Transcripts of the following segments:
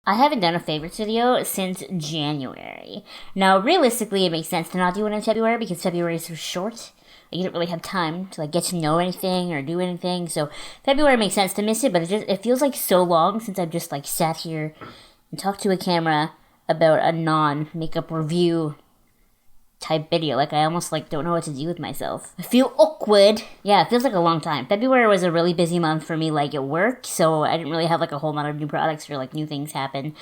I haven't done a favorites video since January. Now, realistically, it makes sense to not do it in February because February is so short. You don't really have time to get to know anything or do anything. So February makes sense to miss it, but it feels like so long since I've just sat here and talked to a camera about a non-makeup review type video. I almost don't know what to do with myself. I feel awkward. Yeah, it feels like a long time. February was a really busy month for me at work, so I didn't really have a whole lot of new products or new things happen.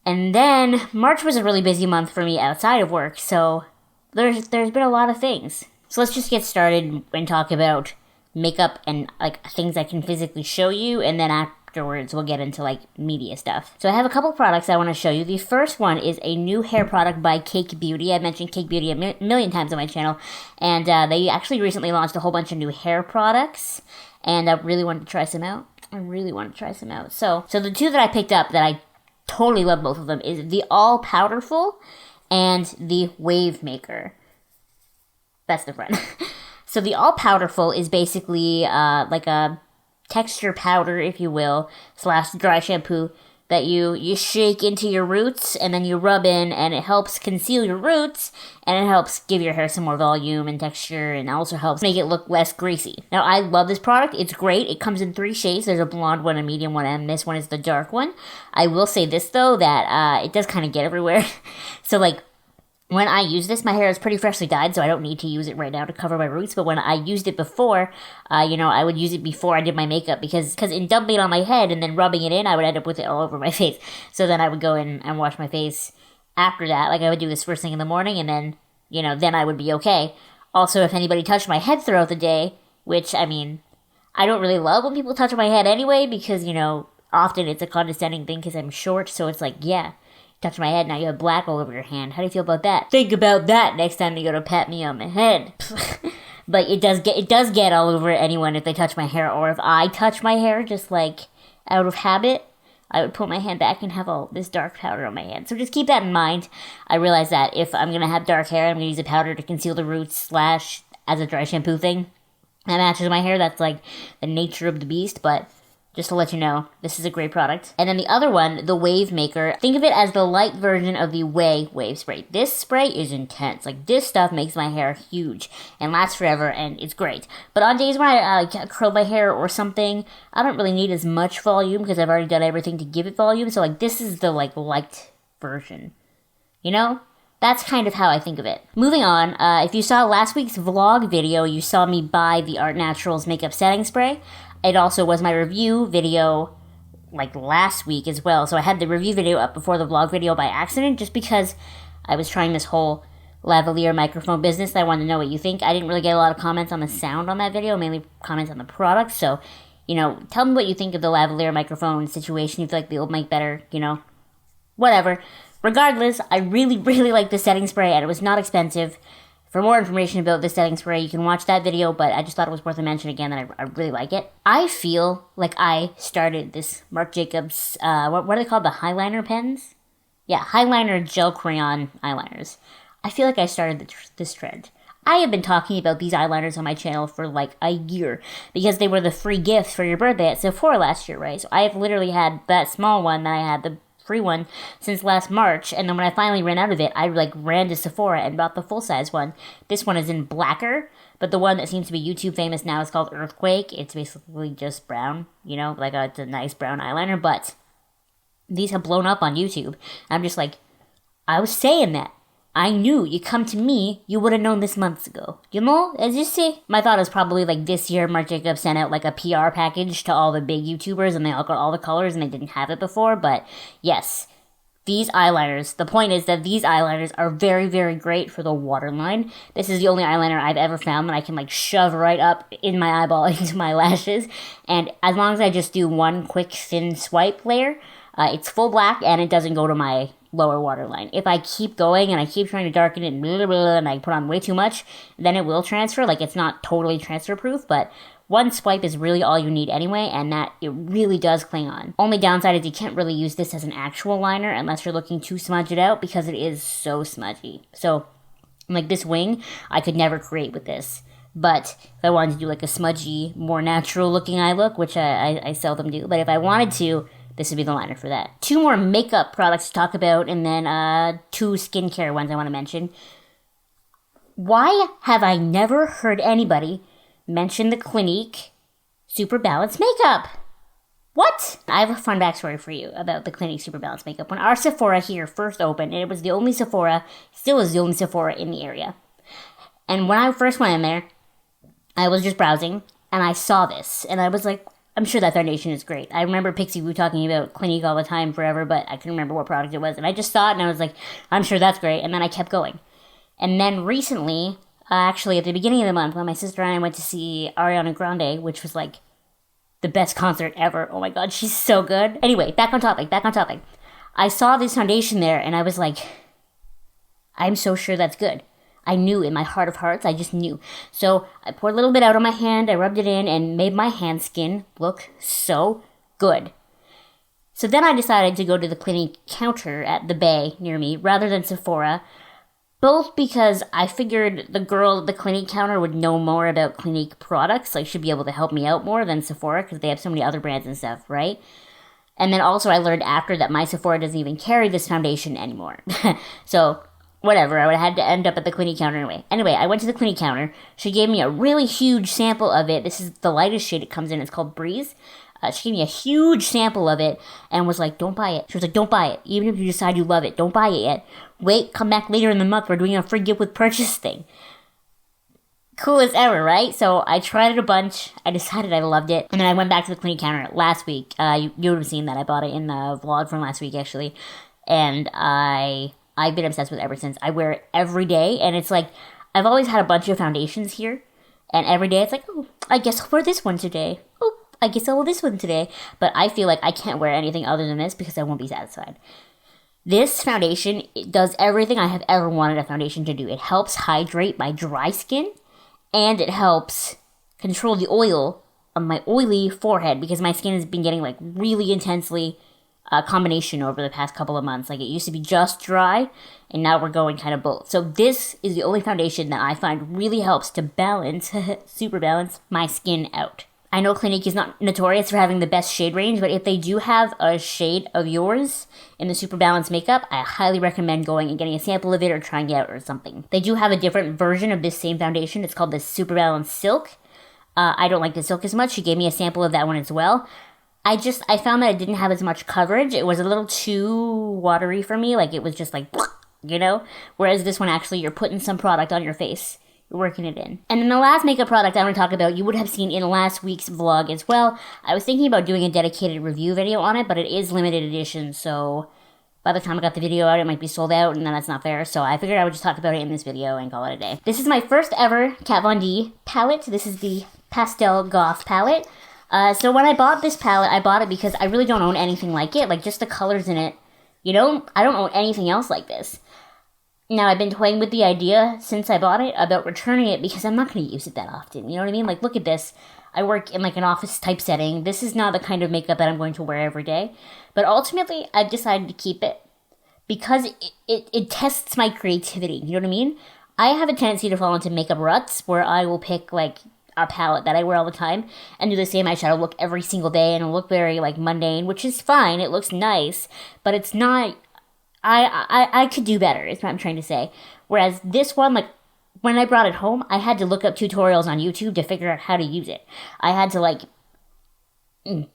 And then March was a really busy month for me outside of work, so there's been a lot of things. So let's just get started and talk about makeup and things I can physically show you, and then afterwards we'll get into media stuff. So I have a couple products I want to show you. The first one is a new hair product by Cake Beauty. I've mentioned Cake Beauty a million times on my channel, and they actually recently launched a whole bunch of new hair products, and I really wanted to try some out. So the two that I picked up that I totally love, both of them, is the All Powderful and the Wave Maker. Best of friend. So the All Powderful is basically a texture powder, if you will, / dry shampoo that you shake into your roots and then you rub in, and it helps conceal your roots, and it helps give your hair some more volume and texture, and also helps make it look less greasy. Now, I love this product. It's great. It comes in 3 shades. There's a blonde one, a medium one, and this one is the dark one. I will say this, though, that it does kind of get everywhere. So, when I use this, my hair is pretty freshly dyed, so I don't need to use it right now to cover my roots. But when I used it before, I would use it before I did my makeup because in dumping it on my head and then rubbing it in, I would end up with it all over my face. So then I would go in and wash my face after that. I would do this first thing in the morning, and then, then I would be okay. Also, if anybody touched my head throughout the day, which, I don't really love when people touch my head anyway because, often it's a condescending thing because I'm short, so it's yeah. Touch my head, now you have black all over your hand. How do you feel about that? Think about that next time you go to pat me on my head. But it does get all over anyone if they touch my hair, or if I touch my hair just out of habit, I would put my hand back and have all this dark powder on my hand. So just keep that in mind. I realize that if I'm gonna have dark hair, I'm gonna use a powder to conceal the roots / as a dry shampoo thing. That matches my hair. That's the nature of the beast, but just to let you know, this is a great product. And then the other one, the Wave Maker, think of it as the light version of the Wave Spray. This spray is intense. This stuff makes my hair huge and lasts forever, and it's great. But on days when I curl my hair or something, I don't really need as much volume because I've already done everything to give it volume. So this is the light version. That's kind of how I think of it. Moving on, if you saw last week's vlog video, you saw me buy the Art Naturals Makeup Setting Spray. It also was my review video, last week as well. So I had the review video up before the vlog video by accident, just because I was trying this whole lavalier microphone business. I wanted to know what you think. I didn't really get a lot of comments on the sound on that video, mainly comments on the product. So, tell me what you think of the lavalier microphone situation. You feel like the old mic better, whatever. Regardless, I really, really like the setting spray, and it was not expensive. For more information about this setting spray, you can watch that video, but I just thought it was worth a mention again, that I really like it. I feel like I started this Marc Jacobs, what are they called, the highliner pens? Yeah, highliner gel crayon eyeliners. I feel like I started this trend. I have been talking about these eyeliners on my channel for a year, because they were the free gift for your birthday at Sephora last year, right? So I have literally had that small one, then I had the free one since last March, and then when I finally ran out of it, I ran to Sephora and bought the full-size one. This one is in blacker, but the one that seems to be YouTube famous now is called Earthquake. It's basically just brown, it's a nice brown eyeliner, but these have blown up on YouTube. I'm just I was saying that. I knew. You come to me, you would have known this months ago. As you see. My thought is probably this year Marc Jacobs sent out a PR package to all the big YouTubers, and they all got all the colors and they didn't have it before. But yes, these eyeliners, the point is that these eyeliners are very, very great for the waterline. This is the only eyeliner I've ever found that I can shove right up in my eyeball into my lashes. And as long as I just do one quick thin swipe layer, it's full black and it doesn't go to my lower waterline. If I keep going and I keep trying to darken it and I put on way too much, then it will transfer. It's not totally transfer proof, but one swipe is really all you need anyway, and that it really does cling on. Only downside is you can't really use this as an actual liner unless you're looking to smudge it out, because it is so smudgy. So this wing, I could never create with this. But if I wanted to do a smudgy, more natural looking eye look, which I seldom do, but if I wanted to, this would be the liner for that. 2 more makeup products to talk about, and then 2 skincare ones I want to mention. Why have I never heard anybody mention the Clinique Super Balance Makeup? What? I have a fun backstory for you about the Clinique Super Balance Makeup. When our Sephora here first opened, and it was the only Sephora, still is the only Sephora in the area. And when I first went in there, I was just browsing, and I saw this, and I was like, I'm sure that foundation is great. I remember Pixie Woo talking about Clinique all the time forever, but I couldn't remember what product it was. And I just saw it, and I was like, I'm sure that's great. And then I kept going. And then recently, actually at the beginning of the month, when my sister and I went to see Ariana Grande, which was like the best concert ever. Oh my god, she's so good. Anyway, back on topic. I saw this foundation there, and I was like, I'm so sure that's good. I knew in my heart of hearts, I just knew. So I poured a little bit out on my hand, I rubbed it in, and made my hand skin look so good. So then I decided to go to the Clinique counter at the Bay near me, rather than Sephora, both because I figured the girl at the Clinique counter would know more about Clinique products, like she'd be able to help me out more than Sephora, because they have so many other brands and stuff, right? And then also I learned after that my Sephora doesn't even carry this foundation anymore. So whatever, I would have had to end up at the Clinique counter anyway. Anyway, I went to the Clinique counter. She gave me a really huge sample of it. This is the lightest shade it comes in. It's called Breeze. She gave me a huge sample of it and was like, don't buy it. She was like, don't buy it. Even if you decide you love it, don't buy it yet. Wait, come back later in the month. We're doing a free gift with purchase thing. Cool as ever, right? So I tried it a bunch. I decided I loved it. And then I went back to the Clinique counter last week. You would have seen that. I bought it in the vlog from last week, actually. And I've been obsessed with it ever since. I wear it every day, and it's like, I've always had a bunch of foundations here, and every day it's like, oh, I guess I'll wear this one today. Oh, I guess I'll wear this one today. But I feel like I can't wear anything other than this because I won't be satisfied. This foundation, it does everything I have ever wanted a foundation to do. It helps hydrate my dry skin, and it helps control the oil on my oily forehead because my skin has been getting like really intensely combination over the past couple of months. Like, it used to be just dry, and now we're going kind of both. So this is the only foundation that I find really helps to balance, super balance, my skin out. I know Clinique is not notorious for having the best shade range, but if they do have a shade of yours in the Super Balance makeup, I highly recommend going and getting a sample of it or trying it out or something. They do have a different version of this same foundation. It's called the Super Balance Silk. I don't like the Silk as much. She gave me a sample of that one as well. I found that it didn't have as much coverage. It was a little too watery for me. Like, it was just like, you know? Whereas this one, actually, you're putting some product on your face. You're working it in. And then the last makeup product I want to talk about, you would have seen in last week's vlog as well. I was thinking about doing a dedicated review video on it, but it is limited edition, so by the time I got the video out, it might be sold out, and then that's not fair. So I figured I would just talk about it in this video and call it a day. This is my first ever Kat Von D palette. This is the Pastel Goth palette. So when I bought this palette, I bought it because I really don't own anything like it. Like, just the colors in it, you know? I don't own anything else like this. Now, I've been toying with the idea since I bought it about returning it because I'm not going to use it that often. You know what I mean? Like, look at this. I work in, like, an office type setting. This is not the kind of makeup that I'm going to wear every day. But ultimately, I've decided to keep it because it tests my creativity. You know what I mean? I have a tendency to fall into makeup ruts where I will pick, like, a palette that I wear all the time and do the same eyeshadow look every single day, and it'll look very, like, mundane, which is fine. It looks nice, but it's not... I could do better, is what I'm trying to say. Whereas this one, like, when I brought it home, I had to look up tutorials on YouTube to figure out how to use it. I had to, like,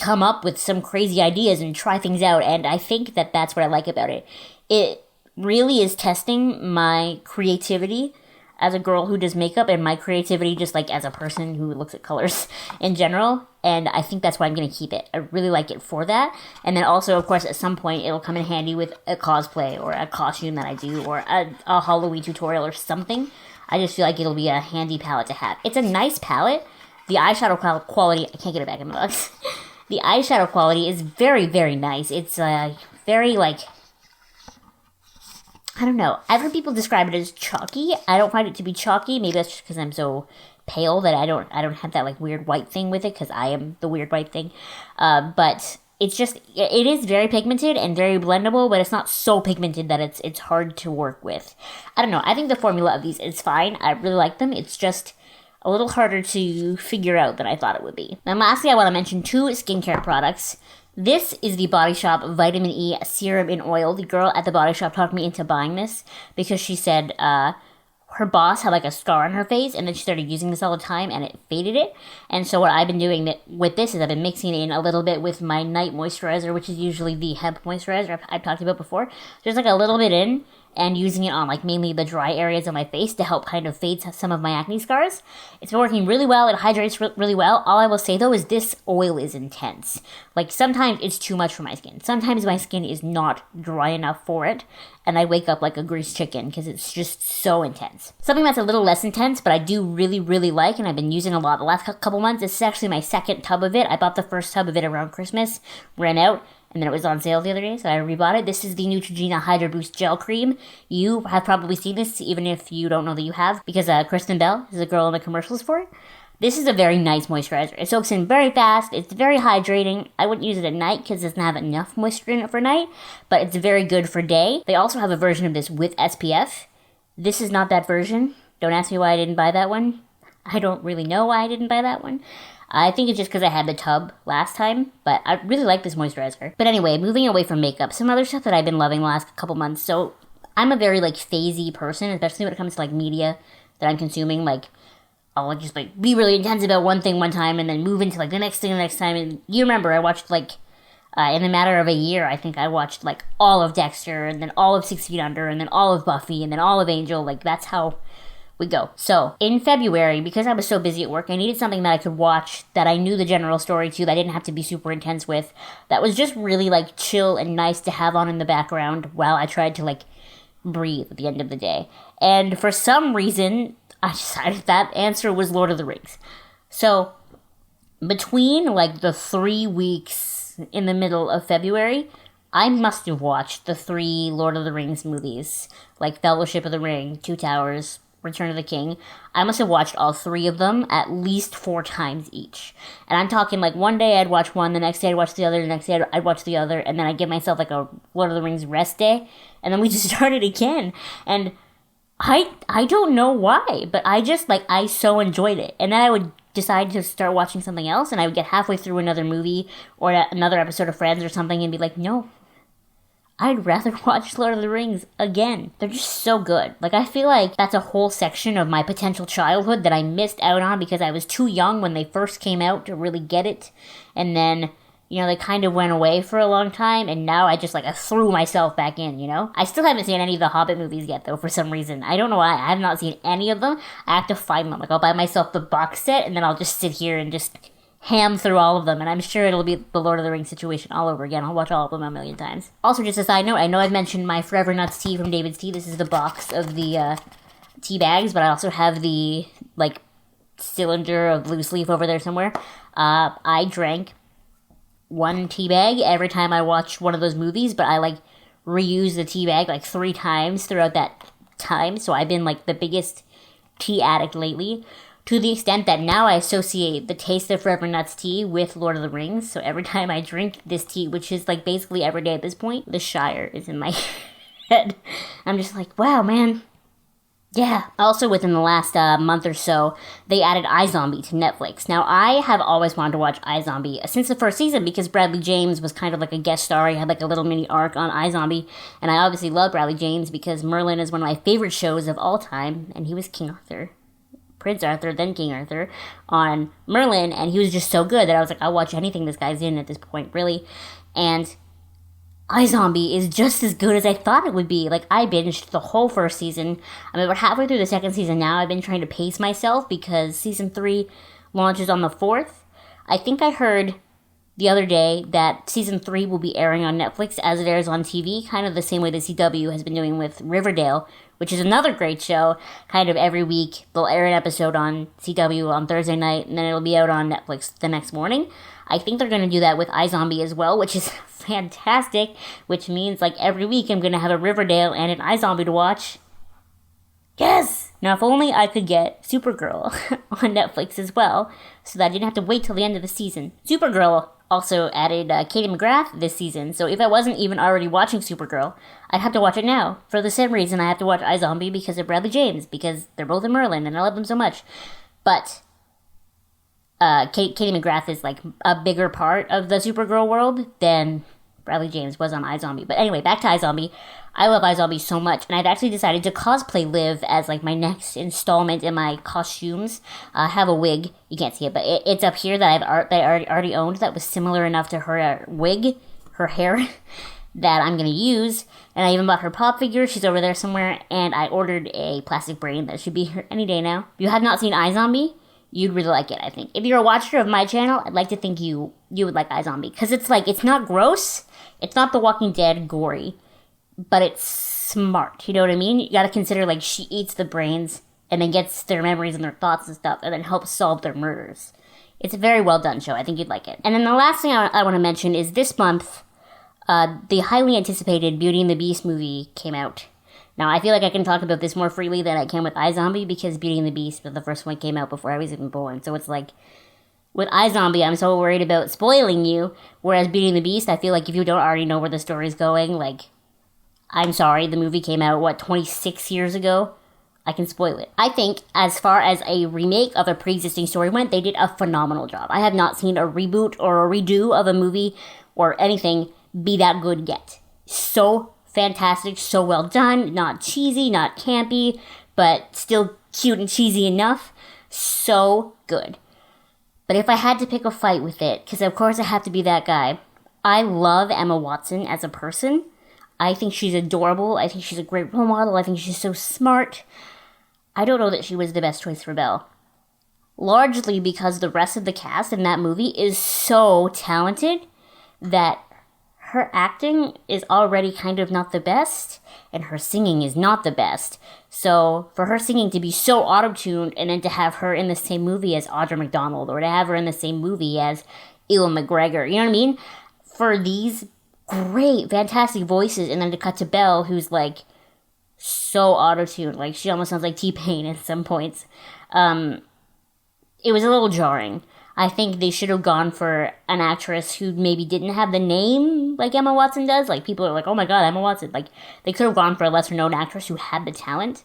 come up with some crazy ideas and try things out, and I think that that's what I like about it. It really is testing my creativity as a girl who does makeup, and my creativity just, like, as a person who looks at colors in general, and I think that's why I'm going to keep it. I really like it for that, and then also, of course, at some point, it'll come in handy with a cosplay, or a costume that I do, or a Halloween tutorial or something. I just feel like it'll be a handy palette to have. It's a nice palette. The eyeshadow quality, I can't get it back in the box. The eyeshadow quality is very, very nice. It's very, like... I don't know. I've heard people describe it as chalky. I don't find it to be chalky. Maybe that's just because I'm so pale that I don't have that, like, weird white thing with it, because I am the weird white thing. But it's just, it is very pigmented and very blendable, but it's not so pigmented that it's hard to work with. I don't know. I think the formula of these is fine. I really like them. It's just a little harder to figure out than I thought it would be. Then lastly, I want to mention 2 skincare products. This is the Body Shop Vitamin E Serum in Oil. The girl at the Body Shop talked me into buying this because she said her boss had like a scar on her face, and then she started using this all the time, and it faded it. And so what I've been doing with this is I've been mixing it in a little bit with my night moisturizer, which is usually the hemp moisturizer I've talked about before. Just like a little bit in, and using it on like mainly the dry areas of my face to help kind of fade some of my acne scars. It's been working really well. It hydrates really well. All I will say though is this oil is intense. Like sometimes it's too much for my skin. Sometimes my skin is not dry enough for it, and I wake up like a greased chicken because it's just so intense. Something that's a little less intense, but I do really, really like, and I've been using a lot the last couple months. This is actually my second tub of it. I bought the first tub of it around Christmas, ran out, and then it was on sale the other day, so I rebought it. This is the Neutrogena Hydra Boost Gel Cream. You have probably seen this, even if you don't know that you have, because Kristen Bell is a girl in the commercials for it. This is a very nice moisturizer. It soaks in very fast. It's very hydrating. I wouldn't use it at night because it doesn't have enough moisture in it for night, but it's very good for day. They also have a version of this with SPF. This is not that version. Don't ask me why I didn't buy that one. I don't really know why I didn't buy that one. I think it's just because I had the tub last time, but I really like this moisturizer. But anyway, moving away from makeup, some other stuff that I've been loving the last couple months. So I'm a very like phasey person, especially when it comes to like media that I'm consuming. Like I'll just like be really intense about one thing one time and then move into like the next thing the next time. And you remember I watched like in a matter of a year, I think I watched like all of Dexter and then all of 6 Feet Under and then all of Buffy and then all of Angel. Like that's how we go. So in February, because I was so busy at work, I needed something that I could watch that I knew the general story to, that I didn't have to be super intense with, that was just really like chill and nice to have on in the background while I tried to like breathe at the end of the day. And for some reason, I decided that answer was Lord of the Rings. So between like the 3 weeks in the middle of February, I must have watched the 3 Lord of the Rings movies, like Fellowship of the Ring, Two Towers, Return of the King. I must have watched all 3 of them at least 4 times each. And I'm talking like one day I'd watch one, the next day I'd watch the other, the next day I'd watch the other, and then I'd give myself like a Lord of the Rings rest day, and then we just started again. And I don't know why, but I so enjoyed it. And then I would decide to start watching something else, and I would get halfway through another movie or another episode of Friends or something and be like, no, I'd rather watch Lord of the Rings again. They're just so good. Like, I feel like that's a whole section of my potential childhood that I missed out on because I was too young when they first came out to really get it. And then, they kind of went away for a long time, and now I threw myself back in, I still haven't seen any of the Hobbit movies yet, though, for some reason. I don't know why. I have not seen any of them. I have to find them. Like, I'll buy myself the box set, and then I'll just sit here and just ham through all of them, and I'm sure it'll be the Lord of the Rings situation all over again. I'll watch all of them a million times. Also, just a side note, I know I've mentioned my Forever Nuts tea from David's Tea. This is the box of the tea bags, but I also have the, cylinder of loose leaf over there somewhere. I drank 1 tea bag every time I watched one of those movies, but I, reused the tea bag, 3 times throughout that time, so I've been, the biggest tea addict lately. To the extent that now I associate the taste of Forever Nuts tea with Lord of the Rings. So every time I drink this tea, which is basically every day at this point, the Shire is in my head. I'm just like, wow, man. Yeah. Also, within the last month or so, they added iZombie to Netflix. Now, I have always wanted to watch iZombie since the first season because Bradley James was kind of like a guest star. He had a little mini arc on iZombie. And I obviously love Bradley James because Merlin is one of my favorite shows of all time. And he was King Arthur. Prince Arthur, then King Arthur, on Merlin, and he was just so good that I was like, I'll watch anything this guy's in at this point, really. And iZombie is just as good as I thought it would be. I binged the whole first season. I'm about halfway through the second season now. I've been trying to pace myself because season 3 launches on the 4th. I think I heard the other day that season 3 will be airing on Netflix as it airs on TV, kind of the same way the CW has been doing with Riverdale, which is another great show. Kind of every week, they'll air an episode on CW on Thursday night, and then it'll be out on Netflix the next morning. I think they're going to do that with iZombie as well, which is fantastic, which means, every week I'm going to have a Riverdale and an iZombie to watch. Yes! Now, if only I could get Supergirl on Netflix as well, so that I didn't have to wait till the end of the season. Supergirl also added Katie McGrath this season, so if I wasn't even already watching Supergirl, I'd have to watch it now. For the same reason I have to watch iZombie because of Bradley James, because they're both in Merlin, and I love them so much. But Katie McGrath is like a bigger part of the Supergirl world than Bradley James was on iZombie. But anyway, back to iZombie. I love iZombie so much, and I've actually decided to cosplay Liv as like my next installment in my costumes. I have a wig, you can't see it, but it's up here that I already owned that was similar enough to her wig, her hair, that I'm gonna use. And I even bought her pop figure. She's over there somewhere, and I ordered a plastic brain that should be here any day now. If you have not seen iZombie, you'd really like it, I think. If you're a watcher of my channel, I'd like to think you would like iZombie. Because it's like, it's not gross. It's not The Walking Dead gory. But it's smart. You know what I mean? You gotta consider, like, she eats the brains and then gets their memories and their thoughts and stuff and then helps solve their murders. It's a very well done show. I think you'd like it. And then the last thing I want to mention is this month, the highly anticipated Beauty and the Beast movie came out. Now, I feel like I can talk about this more freely than I can with iZombie because Beauty and the Beast was the first one that came out before I was even born. So it's like, with iZombie, I'm so worried about spoiling you, whereas Beauty and the Beast, I feel like if you don't already know where the story's going, like, I'm sorry, the movie came out, 26 years ago? I can spoil it. I think, as far as a remake of a pre-existing story went, they did a phenomenal job. I have not seen a reboot or a redo of a movie or anything be that good yet. So fantastic, so well done, not cheesy, not campy, but still cute and cheesy enough. So good. But if I had to pick a fight with it, because of course I have to be that guy, I love Emma Watson as a person. I think she's adorable. I think she's a great role model. I think she's so smart. I don't know that she was the best choice for Belle. Largely because the rest of the cast in that movie is so talented that her acting is already kind of not the best, and her singing is not the best. So for her singing to be so auto-tuned, and then to have her in the same movie as Audra McDonald, or to have her in the same movie as Ewan McGregor, you know what I mean? For these great, fantastic voices, and then to cut to Belle, who's like so auto-tuned, like she almost sounds like T-Pain at some points. It was a little jarring. I think they should have gone for an actress who maybe didn't have the name like Emma Watson does. Like, people are like, oh my god, Emma Watson. Like, they could have gone for a lesser-known actress who had the talent,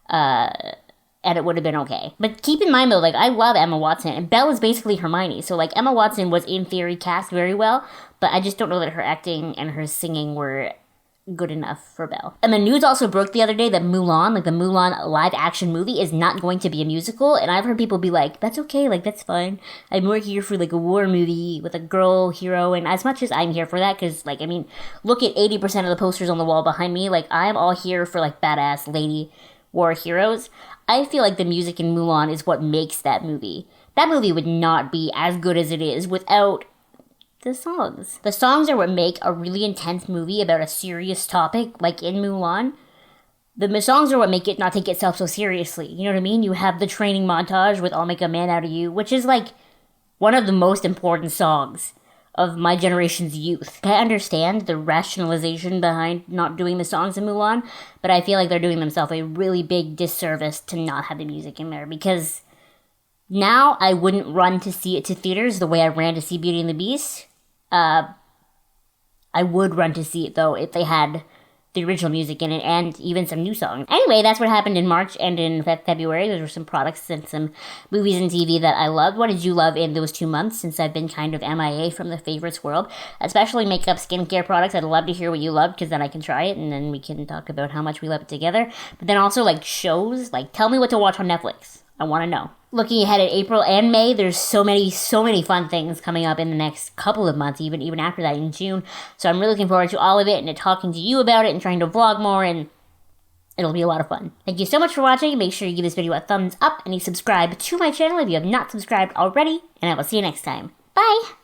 and it would have been okay. But keep in mind, though, like, I love Emma Watson, and Belle is basically Hermione. So, like, Emma Watson was, in theory, cast very well, but I just don't know that her acting and her singing were good enough for Belle. And the news also broke the other day that Mulan, like the Mulan live action movie, is not going to be a musical. And I've heard people be like, that's okay, like that's fine. I'm more here for like a war movie with a girl hero. And as much as I'm here for that, because like, I mean, look at 80% of the posters on the wall behind me. Like, I'm all here for like badass lady war heroes. I feel like the music in Mulan is what makes that movie. That movie would not be as good as it is without the songs. The songs are what make a really intense movie about a serious topic, like in Mulan. The songs are what make it not take itself so seriously. You know what I mean? You have the training montage with I'll Make a Man Out of You, which is like one of the most important songs of my generation's youth. I understand the rationalization behind not doing the songs in Mulan, but I feel like they're doing themselves a really big disservice to not have the music in there, because now I wouldn't run to see it to theaters the way I ran to see Beauty and the Beast. I would run to see it, though, if they had the original music in it and even some new songs. Anyway, that's what happened in March and in February. Those were some products and some movies and TV that I loved. What did you love in those 2 months, since I've been kind of MIA from the favorites world? Especially makeup, skincare products. I'd love to hear what you loved, because then I can try it and then we can talk about how much we love it together. But then also, like, shows. Like, tell me what to watch on Netflix. I want to know. Looking ahead at April and May, there's so many fun things coming up in the next couple of months, even after that in June. So I'm really looking forward to all of it and to talking to you about it and trying to vlog more, and it'll be a lot of fun. Thank you so much for watching. Make sure you give this video a thumbs up and you subscribe to my channel if you have not subscribed already, and I will see you next time. Bye!